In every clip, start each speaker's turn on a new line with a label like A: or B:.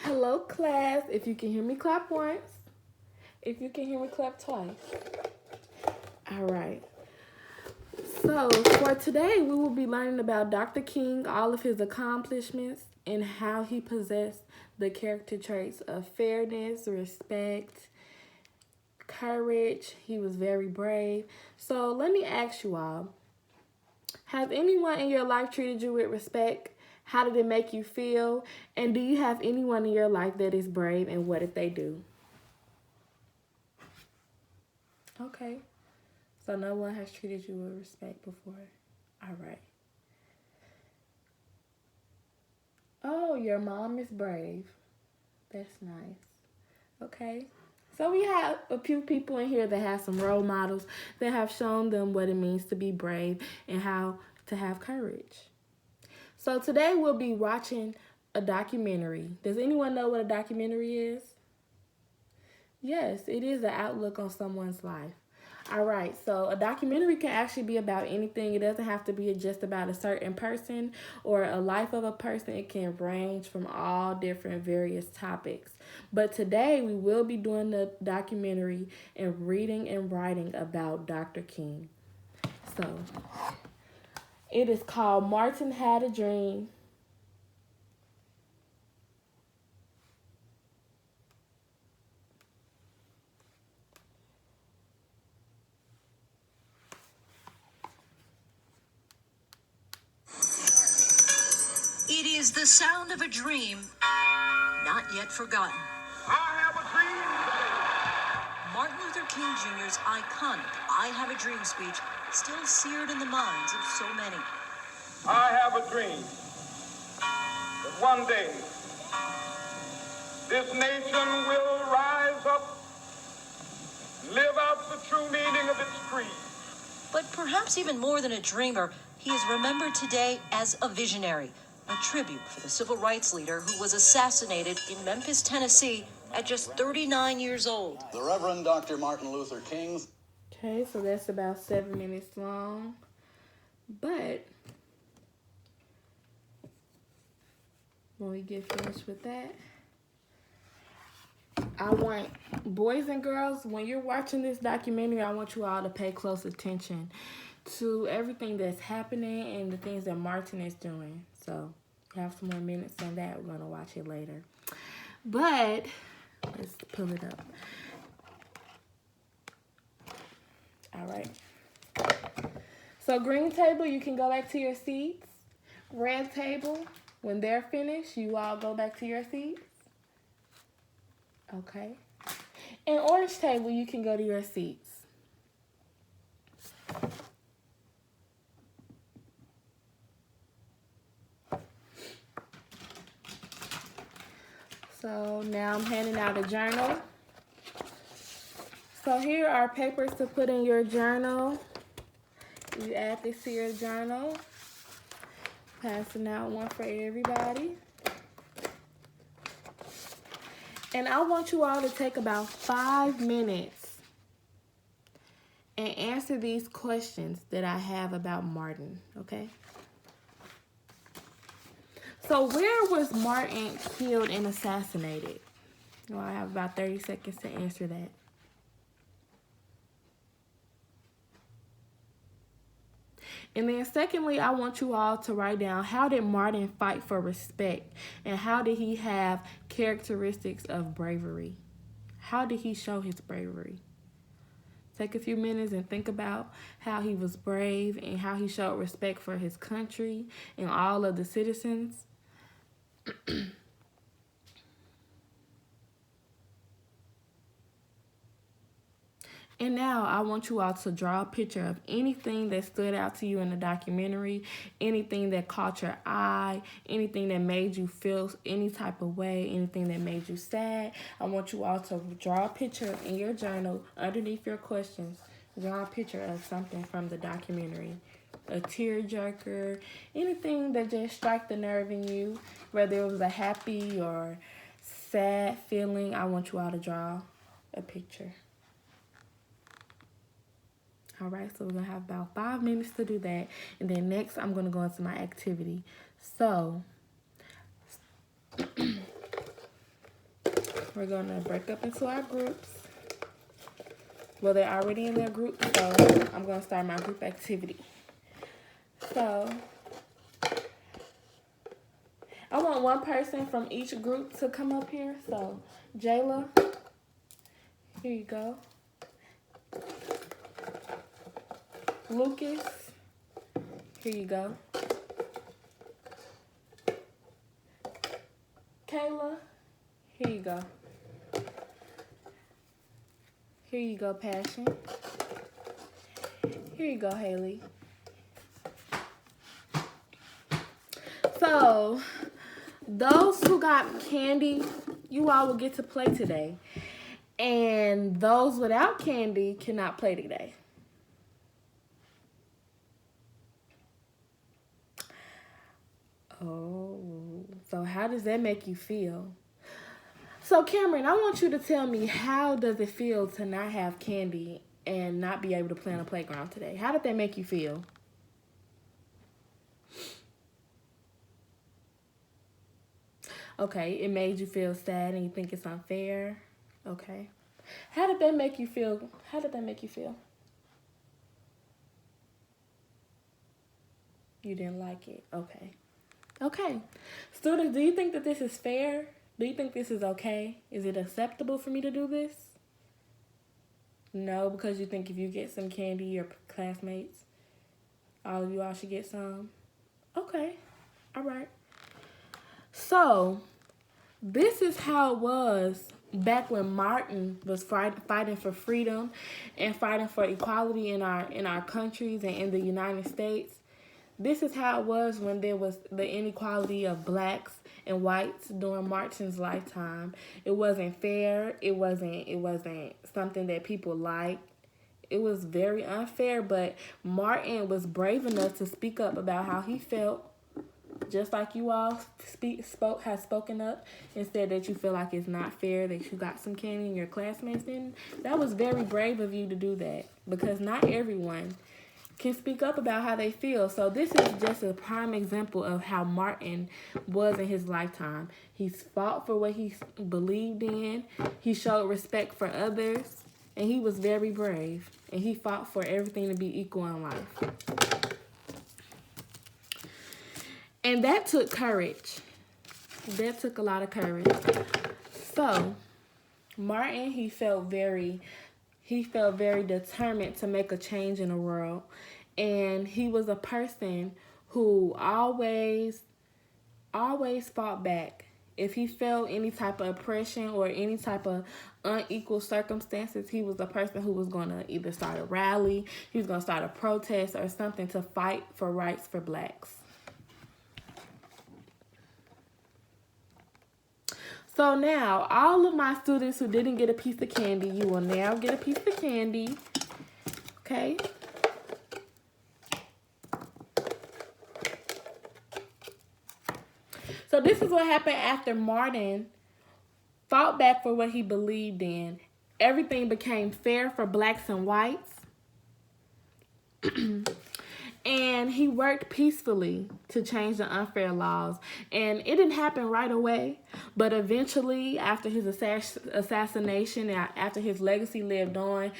A: Hello, class. If you can hear me, clap once. If you can hear me, clap twice. All right. So, for today, we will be learning about Dr. King, all of his accomplishments, and how he possessed the character traits of fairness, respect, courage. He was very brave. So, let me ask you all, has anyone in your life treated you with respect? How did it make you feel? And do you have anyone in your life that is brave, and what did they do? Okay. So no one has treated you with respect before. All right. Oh, your mom is brave. That's nice. Okay. So we have a few people in here that have some role models that have shown them what it means to be brave and how to have courage. So today we'll be watching a documentary. Does anyone know what a documentary is? Yes, it is an outlook on someone's life. All right, so a documentary can actually be about anything. It doesn't have to be just about a certain person or a life of a person. It can range from all different various topics. But today we will be doing the documentary and reading and writing about Dr. King. So it is called Martin Had a Dream.
B: It is the sound of a dream, not yet forgotten.
C: I have a dream.
B: Martin Luther King Jr.'s iconic I Have a Dream speech still seared in the minds of so many.
C: I have a dream that one day this nation will rise up and live out the true meaning of its creed.
B: But perhaps even more than a dreamer, he is remembered today as a visionary, a tribute for the civil rights leader who was assassinated in Memphis, Tennessee at just 39 years old.
D: The Reverend Dr. Martin Luther King.
A: Okay, so that's about 7 minutes long. But when we get finished with that, I want boys and girls, when you're watching this documentary, I want you all to pay close attention to everything that's happening and the things that Martin is doing. So we have some more minutes on that. We're going to watch it later. But let's pull it up. All right. So green table, you can go back to your seats. Red table, when they're finished, you all go back to your seats. Okay. And orange table, you can go to your seats. So now I'm handing out a journal. So here are papers to put in your journal. You add this to your journal. Passing out one for everybody. And I want you all to take about 5 minutes and answer these questions that I have about Martin, okay? So where was Martin killed and assassinated? Well, I have about 30 seconds to answer that. And then secondly, I want you all to write down, how did Martin fight for respect? And how did he have characteristics of bravery? How did he show his bravery? Take a few minutes and think about how he was brave and how he showed respect for his country and all of the citizens. And now I want you all to draw a picture of anything that stood out to you in the documentary, anything that caught your eye, anything that made you feel any type of way, anything that made you sad. I want you all to draw a picture in your journal underneath your questions. Draw a picture of something from the documentary. A tearjerker, anything that just struck the nerve in you, whether it was a happy or sad feeling. I want you all to draw a picture. All right, so we're going to have about 5 minutes to do that. And then next, I'm going to go into my activity. So, we're going to break up into our groups. Well, they're already in their group, so I'm going to start my group activity. So, I want one person from each group to come up here. So, Jayla, here you go. Lucas, here you go. Kayla, here you go. Here you go, Passion. Here you go, Haley. So, those who got candy, you all will get to play today. And those without candy cannot play today. Oh, so how does that make you feel? So Cameron, I want you to tell me, how does it feel to not have candy and not be able to play on the playground today? How did that make you feel? Okay, it made you feel sad and you think it's unfair. Okay. How did that make you feel? How did that make you feel? You didn't like it. Okay. Okay. Students, do you think that this is fair? Do you think this is okay? Is it acceptable for me to do this? No, because you think if you get some candy, your classmates, all of you all should get some? Okay. All right. So, this is how it was back when Martin was fighting for freedom and fighting for equality in our countries and in the United States. This is how it was when there was the inequality of blacks and whites during Martin's lifetime. It wasn't fair. It wasn't something that people liked. It was very unfair, but Martin was brave enough to speak up about how he felt, just like you all have spoken up and said that you feel like it's not fair that you got some candy and your classmates didn't. That was very brave of you to do that, because not everyone can speak up about how they feel. So this is just a prime example of how Martin was in his lifetime. He's fought for what he believed in. He showed respect for others, and he was very brave. And he fought for everything to be equal in life. And that took courage. That took a lot of courage. So, Martin, he felt very determined to make a change in the world. And he was a person who always fought back. If he felt any type of oppression or any type of unequal circumstances, he was a person who was going to either start a rally, he was going to start a protest or something to fight for rights for blacks. So now, all of my students who didn't get a piece of candy, you will now get a piece of candy. Okay? So this is what happened after Martin fought back for what he believed in. Everything became fair for blacks and whites. And he worked peacefully to change the unfair laws. And it didn't happen right away, but eventually, after his assassination, after his legacy lived on,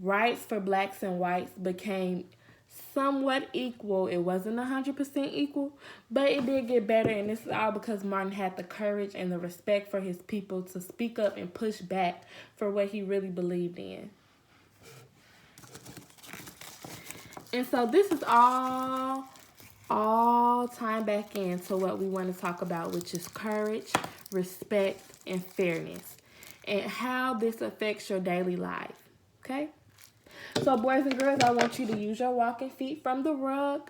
A: rights for blacks and whites became somewhat equal. It wasn't 100% equal, but it did get better, and this is all because Martin had the courage and the respect for his people to speak up and push back for what he really believed in. And so this is all tying back into what we want to talk about, which is courage, respect, and fairness, and how this affects your daily life, okay? So boys and girls, I want you to use your walking feet from the rug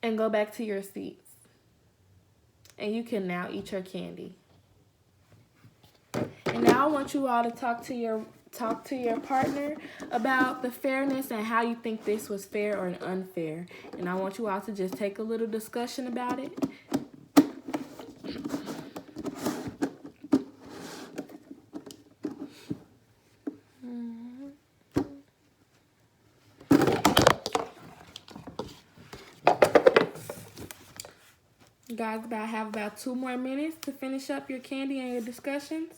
A: and go back to your seats. And you can now eat your candy. And now I want you all to talk to your partner about the fairness and how you think this was fair or unfair. And I want you all to just take a little discussion about it. You guys have about 2 more minutes to finish up your candy and your discussions.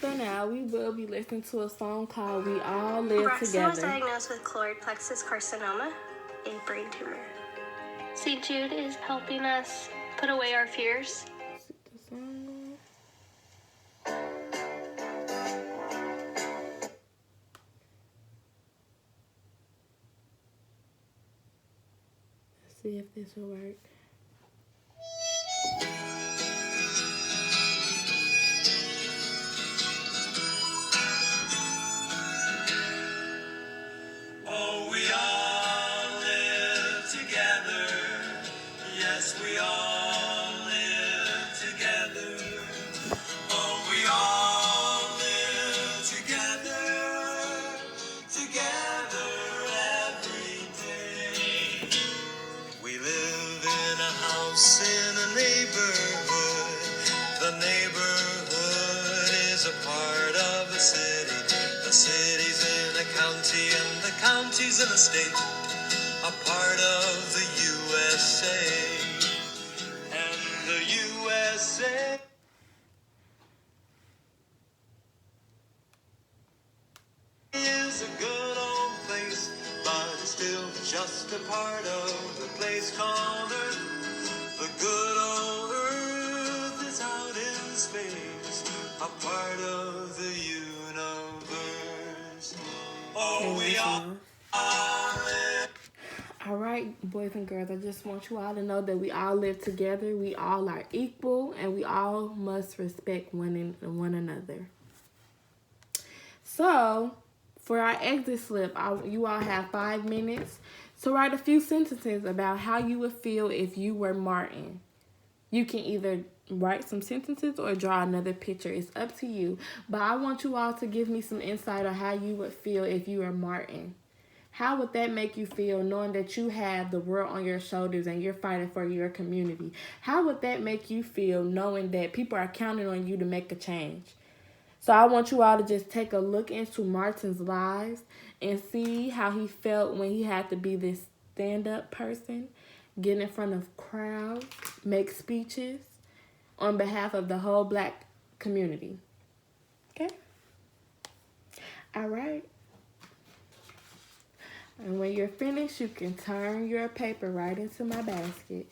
A: So now we will be listening to a song called We All Live
E: Braxton was
A: Together.
E: diagnosed with choroid plexus carcinoma, a brain tumor. St. Jude is helping us put away our fears.
A: Let's see if this will work.
F: Oh, we all live together. Yes, we all live together. Oh, we all live together. Together every day. We live in a house in a neighborhood. The neighborhood is a part of the city. The city's in a county and the county's in a state. A part of the USA. And the USA is a good old place, but it's still just a part of the place called Earth. The good old Earth is out in space, a part of the universe. Oh, we all live.
A: All right, boys and girls, I just want you all to know that we all live together. We all are equal, and we all must respect one another. So, for our exit slip, you all have 5 minutes to write a few sentences about how you would feel if you were Martin. You can either write some sentences or draw another picture. It's up to you. But I want you all to give me some insight on how you would feel if you were Martin. How would that make you feel knowing that you have the world on your shoulders and you're fighting for your community? How would that make you feel knowing that people are counting on you to make a change? So I want you all to just take a look into Martin's lives and see how he felt when he had to be this stand-up person, get in front of crowds, make speeches on behalf of the whole Black community. Okay? All right. And when you're finished, you can turn your paper right into my basket.